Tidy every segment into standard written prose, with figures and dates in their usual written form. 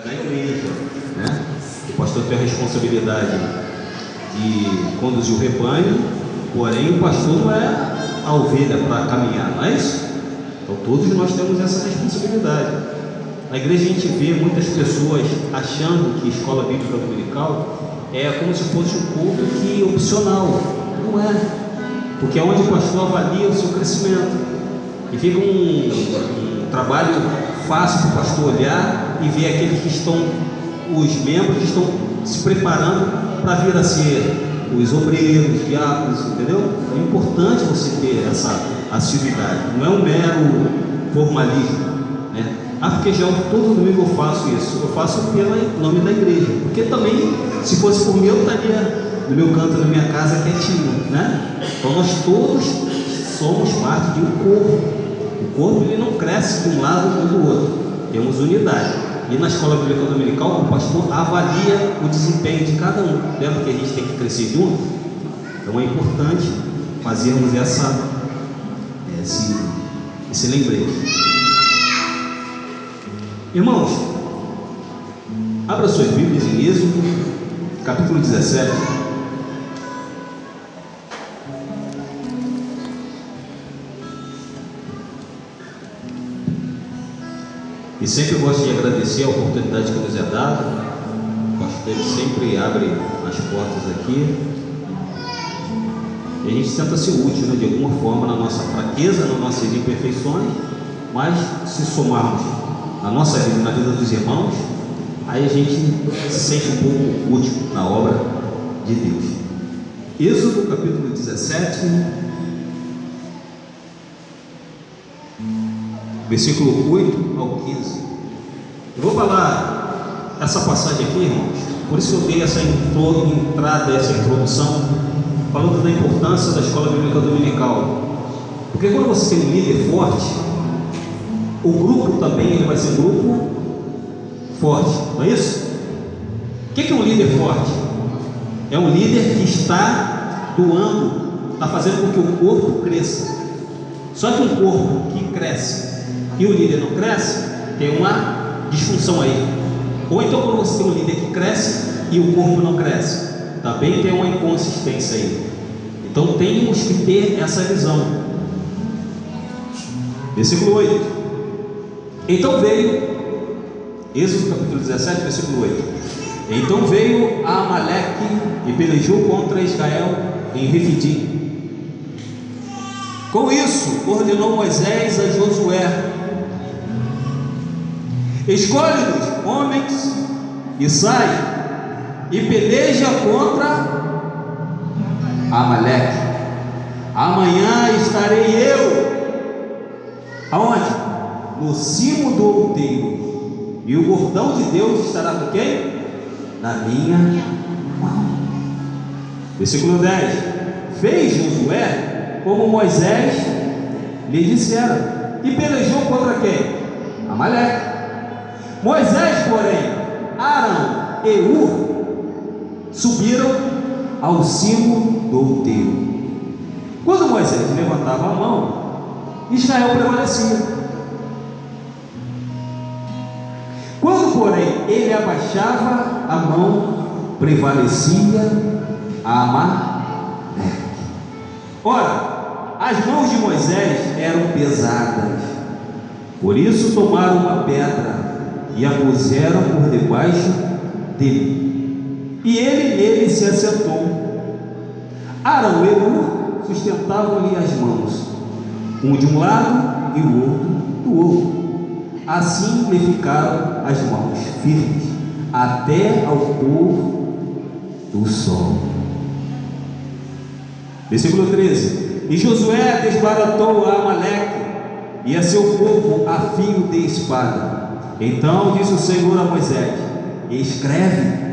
da igreja, né? O pastor tem a responsabilidade de conduzir o rebanho, porém o pastor não é a ovelha para caminhar, não é isso? Então todos nós temos essa responsabilidade. Na igreja a gente vê muitas pessoas achando que escola bíblica dominical é como se fosse um culto que opcional. Não é, porque é onde o pastor avalia o seu crescimento e fica um trabalho fácil para o pastor olhar e ver aqueles que estão, os membros que estão se preparando para vir a ser os obreiros, diáconos, entendeu? É importante você ter essa assiduidade, não é um mero formalismo, né? Porque já todo domingo eu faço isso, eu faço pelo nome da igreja, porque também, se fosse por mim, eu estaria no meu canto, na minha casa, quietinho, né? Então nós todos somos parte de um corpo. O corpo ele não cresce de um lado ou do outro, temos unidade. E na escola bíblica dominical o pastor avalia o desempenho de cada um. Lembra que a gente tem que crescer junto? Então é importante fazermos esse lembrete. Irmãos, abra suas Bíblias em Êxodo, capítulo 17. E sempre gosto de agradecer a oportunidade que nos é dada. O pastor ele sempre abre as portas aqui. E a gente tenta ser útil, né, de alguma forma, na nossa fraqueza, nas nossas imperfeições, mas se somarmos na nossa vida, na vida dos irmãos, aí a gente se sente um pouco útil na obra de Deus. Êxodo capítulo 17, versículo 8 ao 15. Eu vou falar essa passagem aqui, irmãos, por isso que eu dei essa entrada, essa introdução, falando da importância da escola bíblica dominical. Porque quando você tem um líder forte, o grupo também ele vai ser um grupo forte, não é isso? O que é um líder forte? É um líder que está doando, está fazendo com que o corpo cresça. Só que um corpo que cresce e o líder não cresce, tem uma disfunção aí. Ou então quando você tem um líder que cresce e o corpo não cresce, também tem uma inconsistência aí. Então temos que ter essa visão. Versículo 8. Então veio, Êxodo capítulo 17, versículo 8. Então veio Amaleque e pelejou contra Israel em Refidim. Com isso ordenou Moisés a Josué: escolhe-nos homens e sai e peleja contra Amaleque. Amanhã estarei eu aonde? No cimo do outeiro, e o bordão de Deus estará com quem? Na minha mão. Versículo 10. Fez Josué como Moisés lhe dissera, e pelejou contra quem? Amaleque. Moisés, porém, Arão e Hur subiram ao cimo do outeiro. Quando Moisés levantava a mão, Israel prevalecia. Quando, porém, ele abaixava a mão, prevalecia Amaleque. Ora, as mãos de Moisés eram pesadas, por isso tomaram uma pedra e a puseram por debaixo dele, e ele nele se assentou. Arão e Hur sustentavam-lhe as mãos, um de um lado e o outro do outro. Assim lhe ficaram as mãos firmes até ao pôr do sol. Versículo 13. E Josué desbaratou a Amaleque e a seu povo a fio de espada. Então disse o Senhor a Moisés: escreve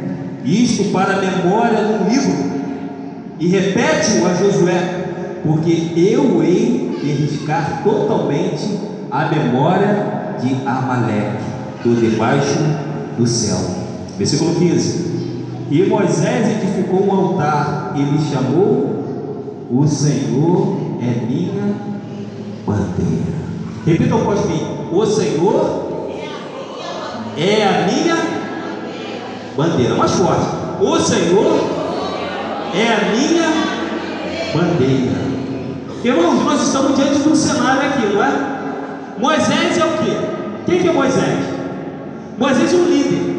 isto para a memória no livro e repete-o a Josué, porque eu hei de riscar totalmente a memória de Amaleque do debaixo do céu. Versículo 15. E Moisés edificou um altar e lhe chamou: o Senhor é minha bandeira. Repita após mim: o Senhor é a minha bandeira. Mais forte. O Senhor é a minha bandeira. Irmãos, nós estamos diante de um cenário aqui, não é? Moisés é o quê? Quem que é Moisés? Moisés é um líder.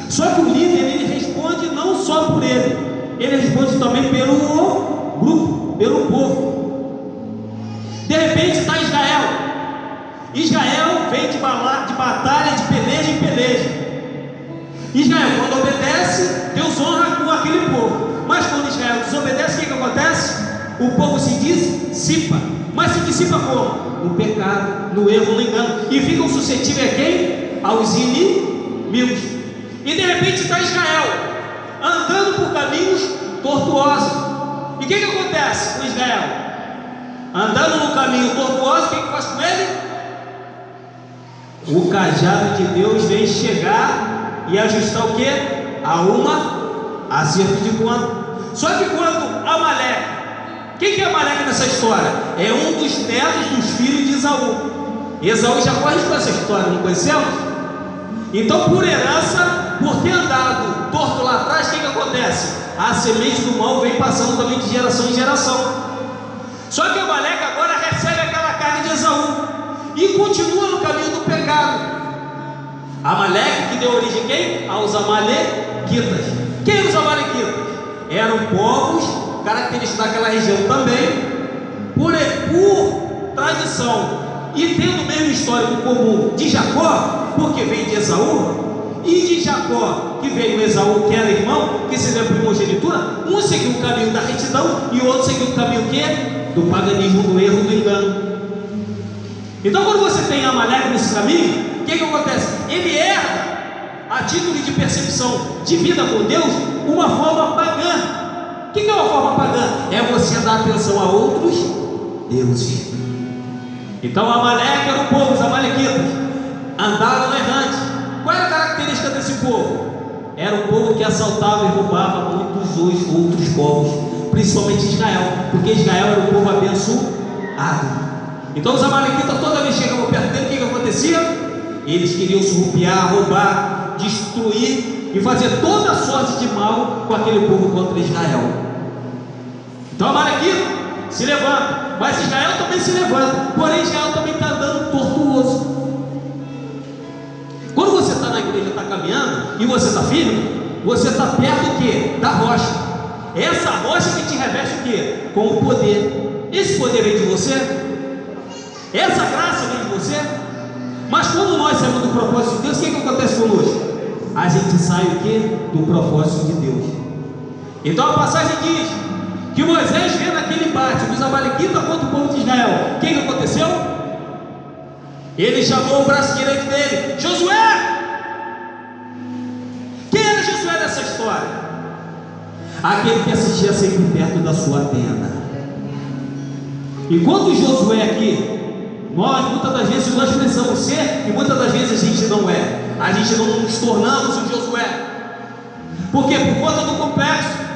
Só que o líder, ele responde não só por ele responde também pelo grupo, pelo povo. De repente está Israel. Israel vem de batalha, de peleja em peleja. Israel, quando obedece, Deus honra com aquele povo. Mas quando Israel desobedece, o que acontece? O povo se dissipa. Mas se dissipa como? No pecado, no erro, no engano. E ficam suscetíveis a quem? Aos inimigos. E de repente está Israel andando por caminhos tortuosos. E o que acontece com Israel? Andando no caminho tortuoso, o que faz com ele? O cajado de Deus vem chegar e ajustar o que? A uma acerto de conta. Só que quando Amaleque, quem que é Amaleque nessa história? É um dos netos dos filhos de Esaú. Esaú já corre essa história, não conhecemos? Então, por herança, por ter andado torto lá atrás, o que acontece? A semente do mal vem passando também de geração em geração. Só que Amaleque agora recebe aquela carne de Esaú e continua no caminho do pecado. Amaleque, que deu origem a quem? Aos amalequitas. Quem eram os amalequitas? Eram povos característicos daquela região também, por tradição e tendo o mesmo histórico comum de Jacó, porque veio de Esaú, e de Jacó, que veio Esaú, que era irmão, que seria a primogenitura. Um seguiu o caminho da retidão e o outro seguiu o caminho o quê? Do paganismo, do erro, do engano. Então, quando você tem Amaleque nesse caminho, o que acontece? Ele herda, a título de percepção de vida com Deus, uma forma pagã. O que é uma forma pagã? É você dar atenção a outros deuses. Então Amaleque era o povo, os amalequitas andavam errantes. Qual era a característica desse povo? Era um povo que assaltava e roubava muitos outros povos, principalmente Israel, porque Israel era um povo abençoado. Então os amalequitas, toda vez que chegavam perto dele, o que acontecia? Eles queriam surrupiar, roubar, destruir e fazer toda sorte de mal com aquele povo contra Israel. Então Amalequita se levanta, mas Israel também se levanta, porém Israel também está andando tortuoso. Quando você está na igreja, está caminhando e você está firme, você está perto do que? Da rocha. Essa rocha que te reveste o que? Com o poder. Esse poder vem de você? Essa graça vem de você? Mas quando nós saímos do propósito de Deus, o que acontece conosco? A gente sai o que? Do propósito de Deus. Então a passagem diz que Moisés vê naquele embate dos amalequitas contra o povo de Israel. O que aconteceu? Ele chamou o braço direito dele, Josué! Quem era Josué nessa história? Aquele que assistia sempre perto da sua tenda. E quando Josué aqui, nós muitas das vezes nós pensamos ser e muitas das vezes a gente não é. A gente não nos tornamos o Josué. Por quê? Por conta do complexo.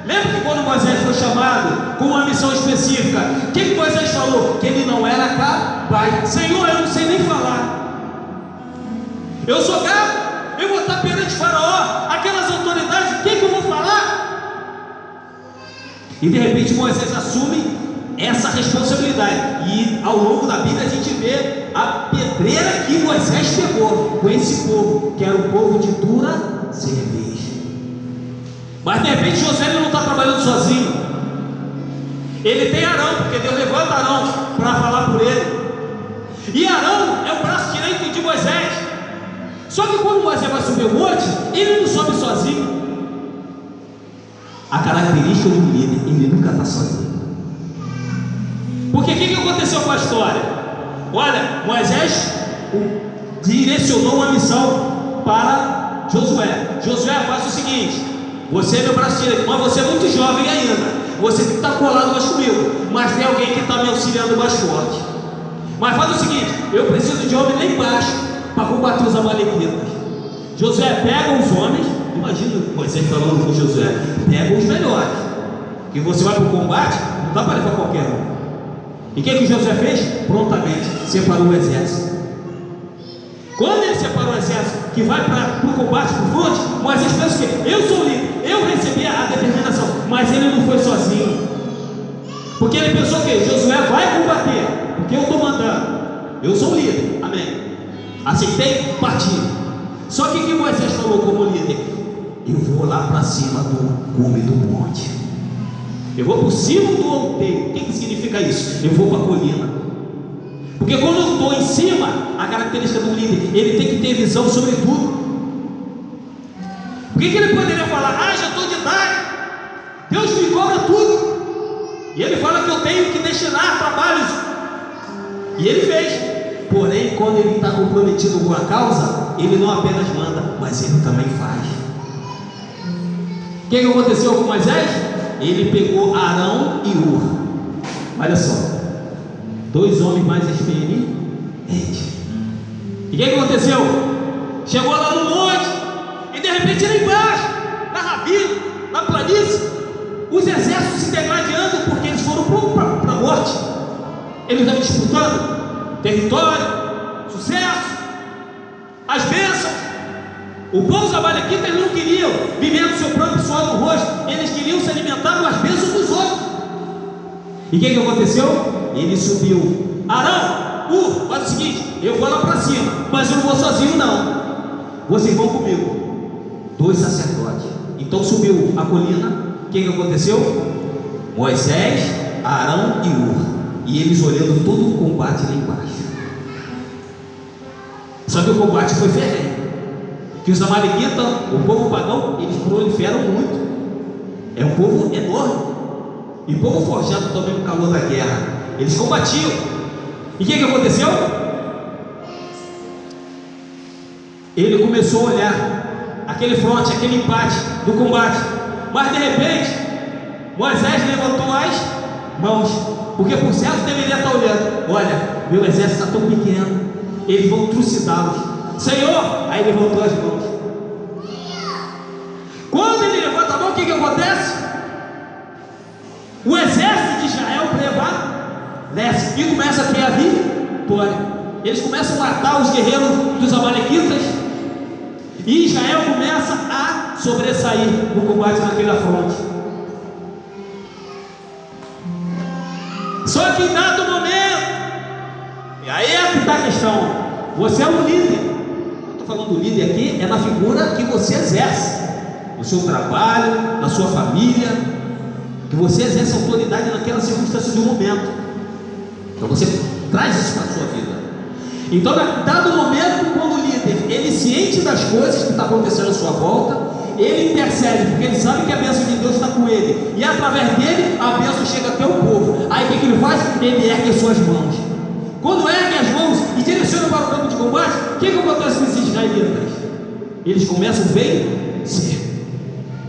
Lembra que quando Moisés foi chamado com uma missão específica, o que Moisés falou? Que ele não era capaz. Senhor, eu não sei nem falar. Eu sou gago, eu vou estar perante Faraó, aquelas autoridades, o que eu vou falar? E de repente Moisés assume essa responsabilidade. E ao longo da Bíblia a gente vê a pedreira que Moisés pegou com esse povo, que era um povo de dura cerveja. Mas de repente José não está trabalhando sozinho. Ele tem Arão, porque Deus levanta Arão para falar por ele. E Arão é o braço direito de Moisés. Só que quando Moisés vai subir o monte, ele não sobe sozinho. A característica do líder, ele nunca está sozinho. Porque o que aconteceu com a história? Olha, Moisés direcionou uma missão para Josué. Josué faz o seguinte: você é meu braço direito, mas você é muito jovem ainda. Você tem que estar colado mais comigo, mas tem alguém que está me auxiliando mais forte. Mas faz o seguinte: eu preciso de homem lá embaixo para combater os amalequitas. Josué pega os homens. Imagina Moisés falando com Josué: pega os melhores, que você vai para o combate, não dá para levar qualquer um. E o que Josué fez? Prontamente separou o exército. Quando ele separou o exército, que vai para o combate, para o fronte, Moisés pensa que eu sou líder, eu recebi a determinação, mas ele não foi sozinho, porque ele pensou que Josué vai combater, porque eu estou mandando, eu sou líder, amém, aceitei, parti. Só que o que Moisés falou como líder? Eu vou lá para cima do cume do monte, eu vou por cima do alteio. O que significa isso? Eu vou para a colina, porque quando eu estou em cima, a característica do líder, ele tem que ter visão sobre tudo. Por que ele poderia falar, já estou de idade, Deus me cobra tudo, e ele fala que eu tenho que destinar trabalhos, e ele fez. Porém, quando ele está comprometido com a causa, ele não apenas manda, mas ele também faz. O que aconteceu com Moisés? Ele pegou Arão e Ur. Olha só, 2 homens mais experientes. E o que aconteceu? Chegou lá no monte, e de repente lá embaixo, na ravina, na planície, os exércitos se degladiando, porque eles foram para a morte. Eles estavam disputando território, sucesso, as bênçãos. O povo dos amalequitas não queriam viver do seu próprio suor no rosto, eles queriam se alimentar com as bênçãos dos outros. E o que aconteceu? Ele subiu. Arão, faz o seguinte, eu vou lá para cima, mas eu não vou sozinho não, vocês vão comigo. 2 sacerdotes. Então subiu a colina. O que aconteceu? Moisés, Arão e Ur, e eles olhando todo o combate lá embaixo. Só que o combate foi ferrenho, que os amalequitas, o povo pagão, eles proliferam muito, é um povo enorme, e povo forjado também no calor da guerra, eles combatiam. E o que aconteceu? Ele começou a olhar aquele fronte, aquele empate do combate, mas de repente Moisés levantou as mãos, porque por certo deveria estar olhando, olha, meu exército está tão pequeno, eles vão trucidá-los, Senhor. Aí levantou as mãos. Quando ele levanta a mão, o que acontece? O exército de Israel prevalece e começa a ter a vitória. Eles começam a matar os guerreiros dos amalequitas, e Israel começa a sobressair no combate naquela fronte. Só que em dado momento, e aí é que está a questão, você é um líder. Eu estou falando do líder aqui, é na figura que você exerce, no seu trabalho, na sua família, que você exerce autoridade naquela circunstância do momento. Então você traz isso para a sua vida. Então, em dado momento, quando o líder, ele ciente das coisas que estão acontecendo à sua volta, ele intercede, porque ele sabe que a bênção de Deus está com ele, e através dele a bênção chega até o povo. Aí o que ele faz? Ele ergue as suas mãos. Quando ergue as mãos e direciona para o campo de combate, o que acontece com esses israelitas? Eles começam a vencer,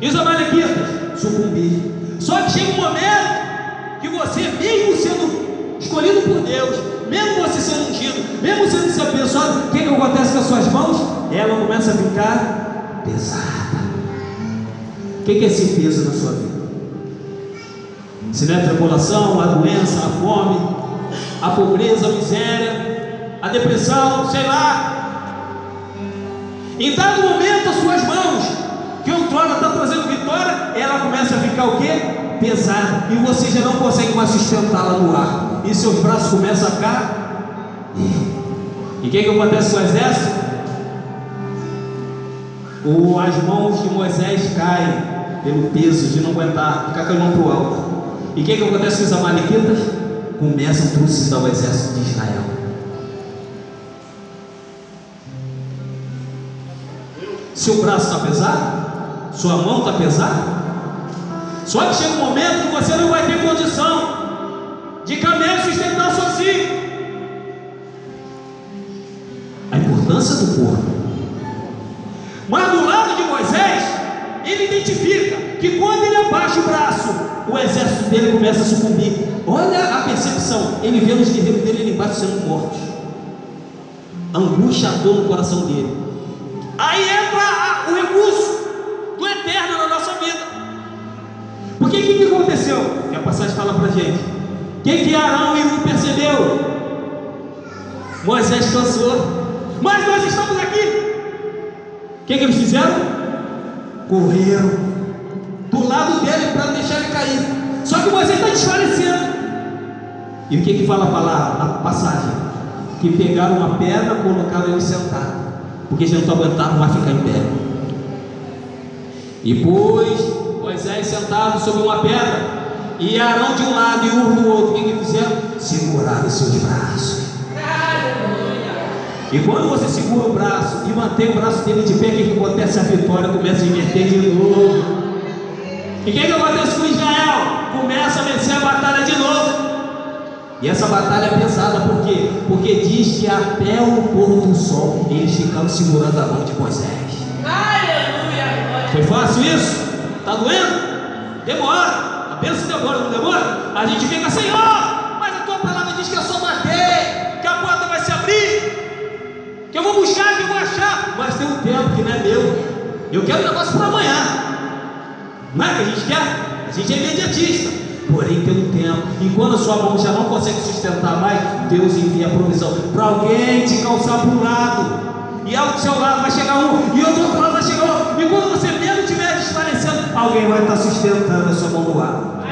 e os amalequitas sucumbir. Só que chega um momento que você, mesmo sendo escolhido por Deus, mesmo você sendo ungido, mesmo sendo abençoado, o que acontece com as suas mãos? Ela começa a ficar pesada. O que é esse peso na sua vida? Se não é a tribulação, a doença, a fome, a pobreza, a miséria, a depressão, sei lá. Em dado momento, as suas mãos, que outrora está trazendo vitória, ela começa a ficar o quê? Pesada, e você já não consegue mais sustentá-la no ar, e seus braços começam a ficar. E o que acontece com o exército? As mãos de Moisés caem pelo peso de não aguentar, ficar com a mão para o alto. E o que acontece com os amalequitas? Começam a trucidar o exército de Israel. Seu braço está pesado? Sua mão está pesada? Só que chega um momento que você não vai ter condição de caminhar e sustentar sozinho. A importância do corpo. Mas do lado de Moisés, ele identifica que quando ele abaixa o braço, o exército dele começa a sucumbir. Olha a percepção, ele vê os guerreiros dele ali embaixo sendo mortos. A angústia, a dor no coração dele. Aí entra o recurso do eterno na nossa vida. Porque o que aconteceu? Que a passagem fala pra gente. O que Arão e Ur percebeu? Moisés cansou. Mas nós estamos aqui. que eles fizeram? Correram do lado dele para deixar ele cair. Só que Moisés está desfalecendo. E o que fala a palavra, a passagem? Que pegaram uma pedra, colocaram ele sentado, porque eles não aguentaram mais ficar em pé. E pôs Moisés sentado sobre uma pedra, e Arão de um lado e Hur do outro. O que fizeram? Seguraram os seus braços. E quando você segura o braço e mantém o braço dele de pé, o que acontece? A vitória começa a inverter de novo. E o que acontece com Israel? Começa a vencer a batalha de novo. E essa batalha é pesada, por quê? Porque diz que até o pôr do sol eles ficaram segurando a mão de Moisés. Foi fácil isso? Está doendo? Demora. A bênção demora, não demora? A gente fica, Senhor, mas a tua palavra diz que é só bater, que a porta vai se abrir, que eu vou buscar, que eu vou achar. Mas tem um tempo que não é meu. Eu quero um negócio para amanhã. Não é que a gente quer? A gente é imediatista. Porém tem um tempo. E quando a sua mão já não consegue sustentar mais, Deus envia a provisão para alguém te calçar para um lado. E ao seu lado vai chegar um, e ao outro lado vai chegar outro. E quando você mesmo estiver desfalecendo, alguém vai estar sustentando a sua mão no ar.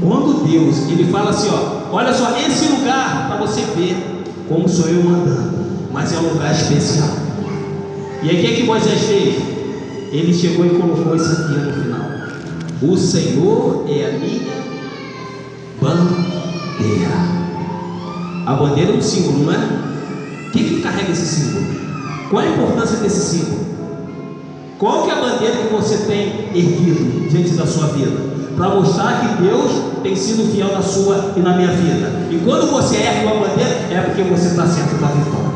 Quando Deus, Ele fala assim, ó, olha só, esse lugar, para você ver como sou eu mandando, mas é um lugar especial. E aí o que é que Moisés fez? Ele chegou e colocou isso aqui no final: o Senhor é a minha bandeira. A bandeira é um símbolo, não é? Quem que carrega esse símbolo? Qual a importância desse símbolo? Qual que é a bandeira que você tem erguido diante da sua vida? Para mostrar que Deus tem sido fiel na sua e na minha vida. E quando você ergue uma bandeira, é porque você está certo da vitória.